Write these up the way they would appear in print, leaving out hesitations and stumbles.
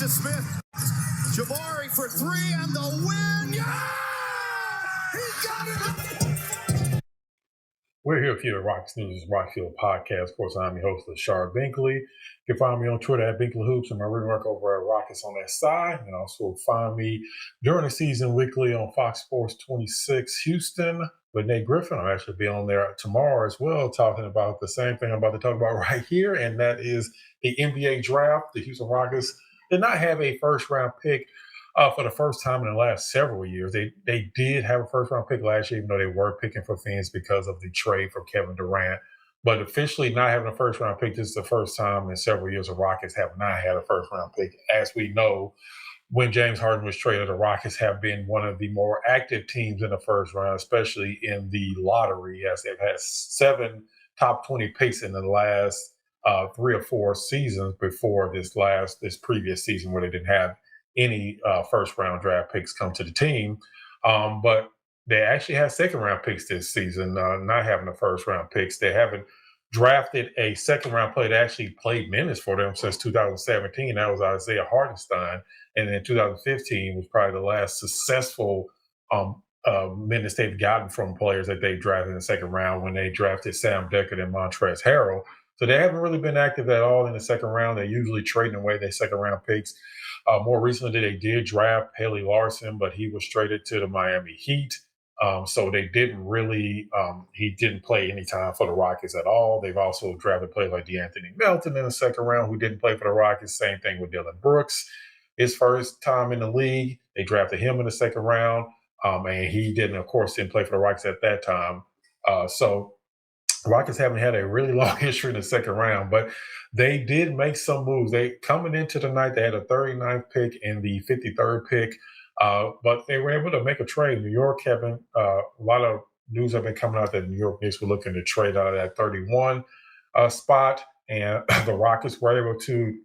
Smith. Jabari for three and the win. Yeah! He got it! We're here for you at Rockets News' Rockfield Podcast. Of course, I'm your host, Lashard Binkley. You can find me on Twitter at Binkley Hoops and my written work over at Rockets on that side. And also find me during the season weekly on Fox Sports 26 Houston with Nate Griffin. I'll actually be on there tomorrow as well, talking about the same thing I'm about to talk about right here, and that is the NBA draft. The Houston Rockets did not have a first-round pick for the first time in the last several years. They did have a first-round pick last year, even though they were picking for Phoenix because of the trade for Kevin Durant. But officially not having a first-round pick, this is the first time in several years the Rockets have not had a first-round pick. As we know, when James Harden was traded, the Rockets have been one of the more active teams in the first round, especially in the lottery, as they've had 7 top 20 picks in the last 3 or 4 seasons before this previous season where they didn't have any first-round draft picks come to the team. But they actually had second-round picks this season, not having the first-round picks. They haven't drafted a second-round player that actually played minutes for them since 2017. That was Isaiah Hartenstein. And then 2015 was probably the last successful minutes they've gotten from players that they drafted in the second round when they drafted Sam Deckard and Montrezl Harrell. So they haven't really been active at all in the second round. They're usually trading away their second-round picks. More recently, they did draft Haley Larson, but he was traded to the Miami Heat. So they didn't really he didn't play any time for the Rockets at all. They've also drafted players like DeAnthony Melton in the second round who didn't play for the Rockets. Same thing with Dylan Brooks. His first time in the league, they drafted him in the second round. And he didn't play for the Rockets at that time. So Rockets haven't had a really long history in the second round, but they did make some moves. Coming into the night, they had a 39th pick and the 53rd pick, but they were able to make a trade. New York having a lot of news have been coming out that New York Knicks were looking to trade out of that 31 spot, and the Rockets were able to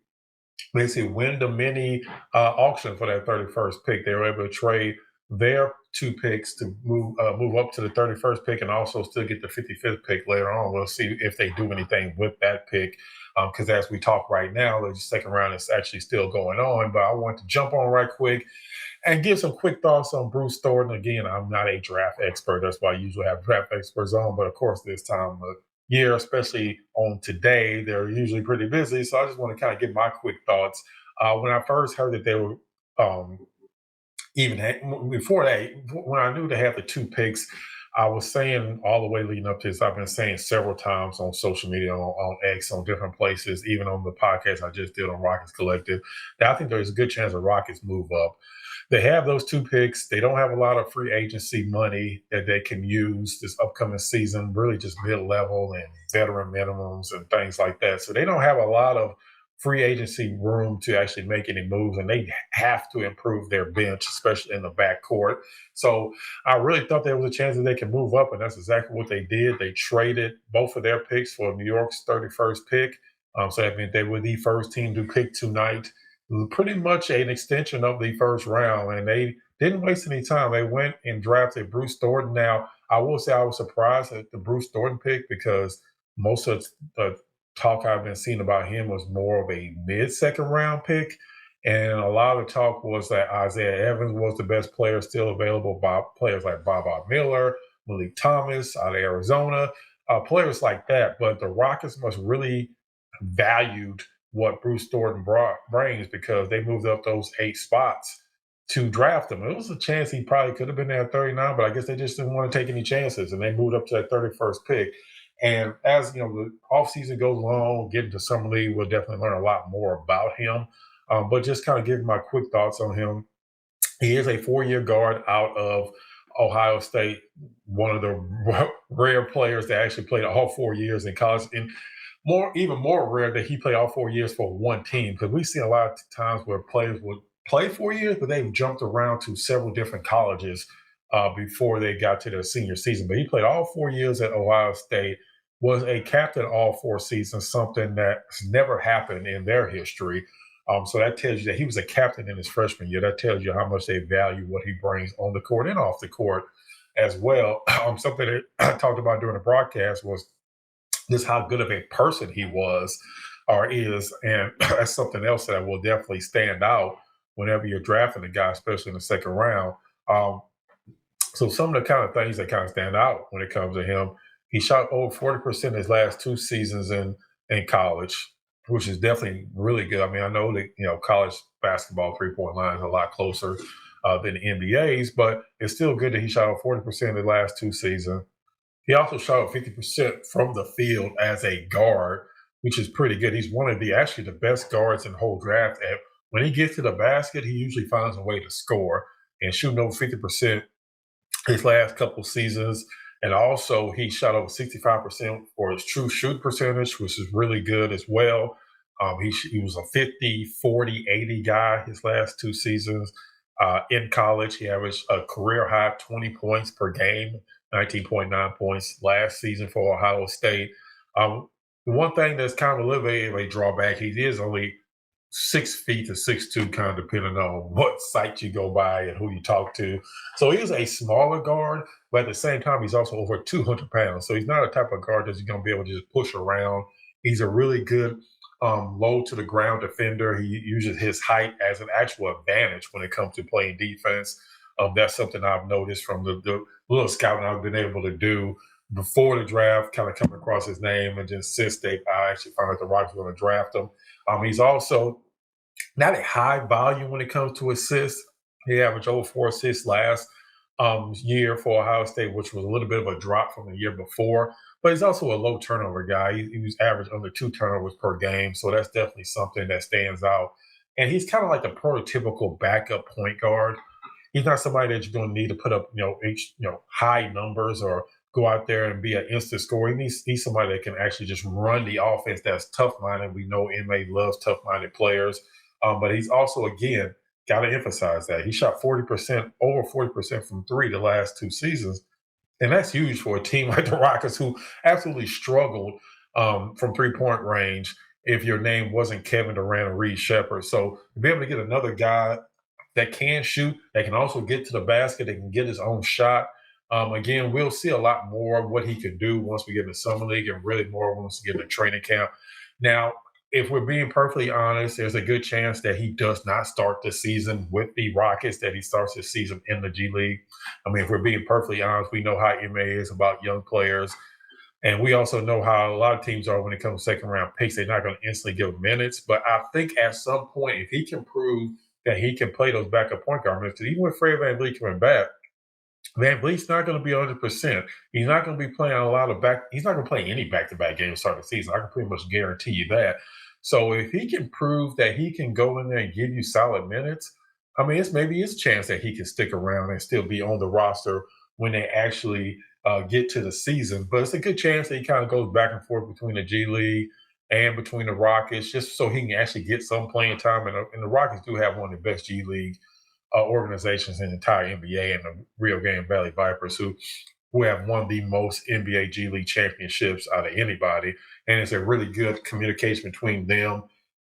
basically win the mini auction for that 31st pick. They were able to trade their 2 picks to move up to the 31st pick and also still get the 55th pick later on. We'll see if they do anything with that pick because as we talk right now, the second round is actually still going on. But I want to jump on right quick and give some quick thoughts on Bruce Thornton. Again, I'm not a draft expert. That's why I usually have draft experts on. But, of course, this time of year, especially on today, they're usually pretty busy. So I just want to kind of give my quick thoughts. When I first heard that they were before that, when I knew they had the 2 picks, I was saying all the way leading up to this, I've been saying several times on social media, on X, on different places, even on the podcast I just did on Rockets Collective, that I think there's a good chance the Rockets move up. They have those 2 picks. They don't have a lot of free agency money that they can use this upcoming season, really just mid-level and veteran minimums and things like that. So they don't have a lot of free agency room to actually make any moves, and they have to improve their bench, especially in the backcourt. So I really thought there was a chance that they could move up, and that's exactly what they did. They traded both of their picks for New York's 31st pick. So that meant they were the first team to pick tonight. Pretty much an extension of the first round, and they didn't waste any time. They went and drafted Bruce Thornton. Now, I will say I was surprised at the Bruce Thornton pick because most of the talk I've been seeing about him was more of a mid-second round pick. And a lot of the talk was that Isaiah Evans was the best player still available by players like Bob Miller, Malik Thomas out of Arizona, players like that. But the Rockets must really valued what Bruce Thornton brings because they moved up those 8 spots to draft him. It was a chance he probably could have been there at 39, but I guess they just didn't want to take any chances, and they moved up to that 31st pick. And as the offseason goes along, getting to Summer League, we'll definitely learn a lot more about him. But just kind of giving my quick thoughts on him. He is a 4-year guard out of Ohio State, one of the rare players that actually played all 4 years in college. And even more rare that he played all 4 years for one team, because we see a lot of times where players would play 4 years, but they've jumped around to several different colleges before they got to their senior season. But he played all 4 years at Ohio State, was a captain all 4 seasons, something that's never happened in their history. So that tells you that he was a captain in his freshman year. That tells you how much they value what he brings on the court and off the court as well. Something that I talked about during the broadcast was just how good of a person he was. or is, and that's something else that will definitely stand out whenever you're drafting a guy, especially in the second round. Um, so some of the kind of things that kind of stand out when it comes to him, he shot over 40% his last two seasons in college, which is definitely really good. I mean, I know that college basketball 3-point line is a lot closer than the NBA's, but it's still good that he shot over 40% in the last two seasons. He also shot over 50% from the field as a guard, which is pretty good. He's one of the actually the best guards in the whole draft. And when he gets to the basket, he usually finds a way to score and shooting over 50% his last couple seasons. And also, he shot over 65% for his true shoot percentage, which is really good as well. He was a 50, 40, 80 guy his last two seasons. In college, he averaged a career high 20 points per game, 19.9 points last season for Ohio State. The one thing that's kind of a little bit of a drawback, he is only 6 feet to 6'2", kind of depending on what site you go by and who you talk to. So he is a smaller guard, but at the same time, he's also over 200 pounds. So he's not a type of guard that's going to be able to just push around. He's a really good low to the ground defender. He uses his height as an actual advantage when it comes to playing defense. That's something I've noticed from the little scouting I've been able to do before the draft, kind of coming across his name, and just since I actually found out the Rockets were going to draft him. He's also not a high volume when it comes to assists. He averaged over 4 assists last year for Ohio State, which was a little bit of a drop from the year before. But he's also a low turnover guy. He was averaged under 2 turnovers per game, so that's definitely something that stands out. And he's kind of like the prototypical backup point guard. He's not somebody that you're going to need to put up, high numbers or go out there and be an instant scorer. He's somebody that can actually just run the offense that's tough-minded. We know MA loves tough-minded players. But he's also, again, got to emphasize that. He shot 40%, over 40% from three the last two seasons. And that's huge for a team like the Rockets, who absolutely struggled from three-point range if your name wasn't Kevin Durant or Reed Shepherd. So to be able to get another guy that can shoot, that can also get to the basket, that can get his own shot. Again, we'll see a lot more of what he can do once we get in the summer league, and really more once we get in the training camp. Now, if we're being perfectly honest, there's a good chance that he does not start the season with the Rockets, that he starts his season in the G League. I mean, if we're being perfectly honest, we know how MA is about young players. And we also know how a lot of teams are when it comes to second round picks. They're not going to instantly give minutes. But I think at some point, if he can prove that he can play those backup point guard minutes, even with Fred VanVleet coming back, VanVleet's not going to be 100%. He's not going to be playing a lot of he's not going to play any back-to-back games start the season. I can pretty much guarantee you that. So if he can prove that he can go in there and give you solid minutes, I mean, maybe it's a chance that he can stick around and still be on the roster when they actually get to the season. But it's a good chance that he kind of goes back and forth between the G League and between the Rockets, just so he can actually get some playing time. And the Rockets do have one of the best G League organizations in the entire NBA, and the Rio Grande Valley Vipers, who have won the most NBA G League championships out of anybody. And it's a really good communication between them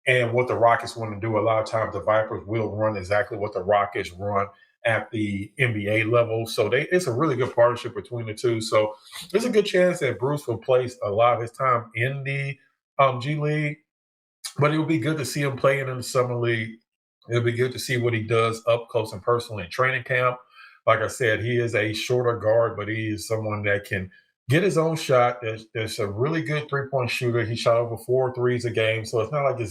and what the Rockets want to do. A lot of times the Vipers will run exactly what the Rockets run at the NBA level. So it's a really good partnership between the two. So there's a good chance that Bruce will place a lot of his time in the G League, but it would be good to see him playing in the Summer League. It'll be good to see what he does up close and personal in training camp. Like I said, he is a shorter guard, but he is someone that can get his own shot. There's a really good three-point shooter. He shot over 4 threes a game, so it's not like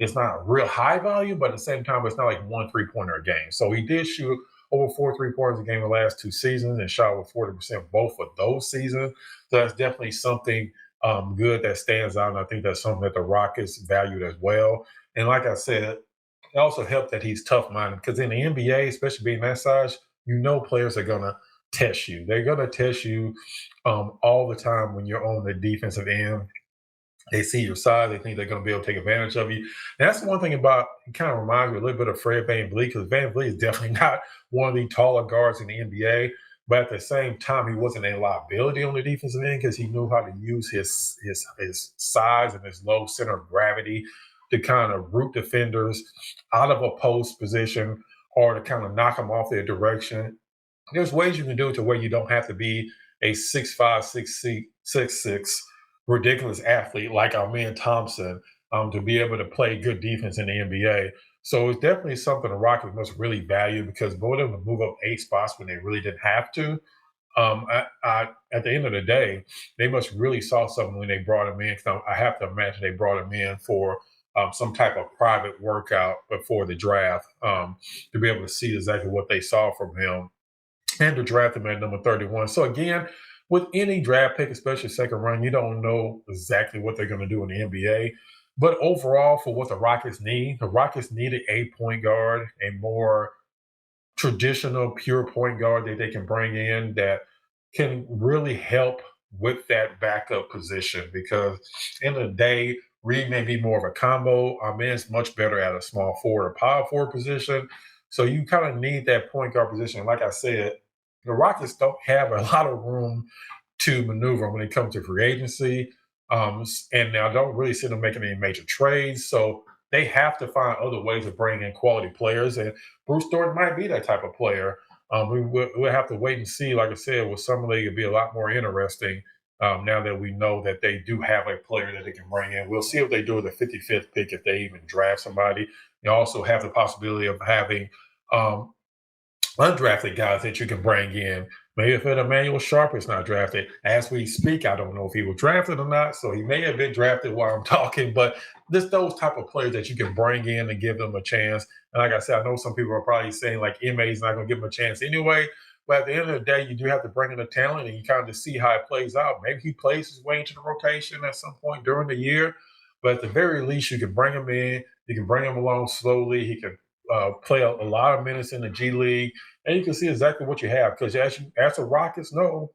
it's not real high volume, but at the same time, it's not like 1 3-pointer a game. So he did shoot over 4 3-pointers a game in the last 2 seasons and shot over 40% both of those seasons. So that's definitely something good that stands out, and I think that's something that the Rockets valued as well. And like I said, it also helped that he's tough-minded, because in the NBA, especially being that size, players are going to test you. They're going to test you all the time when you're on the defensive end. They see your size. They think they're going to be able to take advantage of you. And that's the one thing about, it kind of reminds me a little bit of Fred VanVleet, because VanVleet is definitely not one of the taller guards in the NBA. But at the same time, he wasn't a liability on the defensive end, because he knew how to use his size and his low center of gravity to kind of root defenders out of a post position, or to kind of knock them off their direction. There's ways you can do it to where you don't have to be a 6'5", 6'6", ridiculous athlete like our man Thompson to be able to play good defense in the NBA. So it's definitely something the Rockets must really value because for them to move up 8 spots when they really didn't have to, at the end of the day, they must really saw something when they brought him in. 'Cause I have to imagine they brought him in for some type of private workout before the draft to be able to see exactly what they saw from him and to draft him at number 31. So again, with any draft pick, especially second round, you don't know exactly what they're going to do in the NBA. But overall, for what the Rockets needed a point guard, a more traditional pure point guard that they can bring in that can really help with that backup position because in the day, Reed may be more of a combo. Man's much better at a small forward or power forward position. So you kind of need that point guard position. Like I said, the Rockets don't have a lot of room to maneuver when it comes to free agency. And now don't really see them making any major trades. So they have to find other ways of bringing in quality players. And Bruce Thornton might be that type of player. We'll have to wait and see. Like I said, with Summer League, it'll be a lot more interesting now that we know that they do have a player that they can bring in. We'll see what they do with the 55th pick if they even draft somebody. They also have the possibility of having um, undrafted guys that you can bring in. Maybe if Emmanuel Sharp is not drafted, as we speak, I don't know if he was drafted or not. So he may have been drafted while I'm talking, but just those type of players that you can bring in and give them a chance. And like I said, I know some people are probably saying like MA is not going to give him a chance anyway. But at the end of the day, you do have to bring in the talent and you kind of see how it plays out. Maybe he plays his way into the rotation at some point during the year. But at the very least, you can bring him in. You can bring him along slowly. He can play a lot of minutes in the G League and you can see exactly what you have. Because as the Rockets know,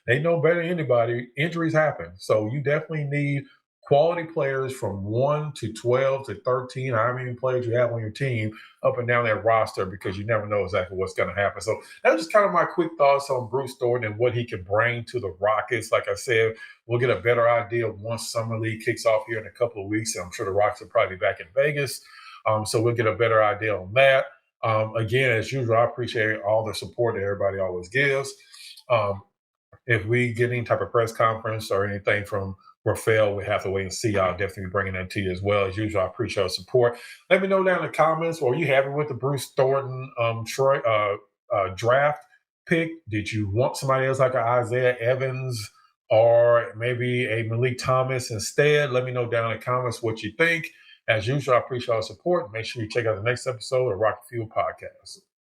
they know better than anybody. Injuries happen, so you definitely need quality players from 1 to 12 to 13. How many players you have on your team up and down that roster because you never know exactly what's going to happen. So that's just kind of my quick thoughts on Bruce Thornton and what he can bring to the Rockets. Like I said, we'll get a better idea once Summer League kicks off here in a couple of weeks. I'm sure the Rockets will probably be back in Vegas. So we'll get a better idea on that. Again, as usual, I appreciate all the support that everybody always gives. If we get any type of press conference or anything from Rafael, we have to wait and see. I'll definitely be bringing that to you as well. As usual, I appreciate your support. Let me know down in the comments. Were you happy with the Bruce Thornton draft pick? Did you want somebody else like an Isaiah Evans or maybe a Malik Thomas instead? Let me know down in the comments what you think. As usual, I appreciate your support. Make sure you check out the next episode of Rocket Fuel Podcast.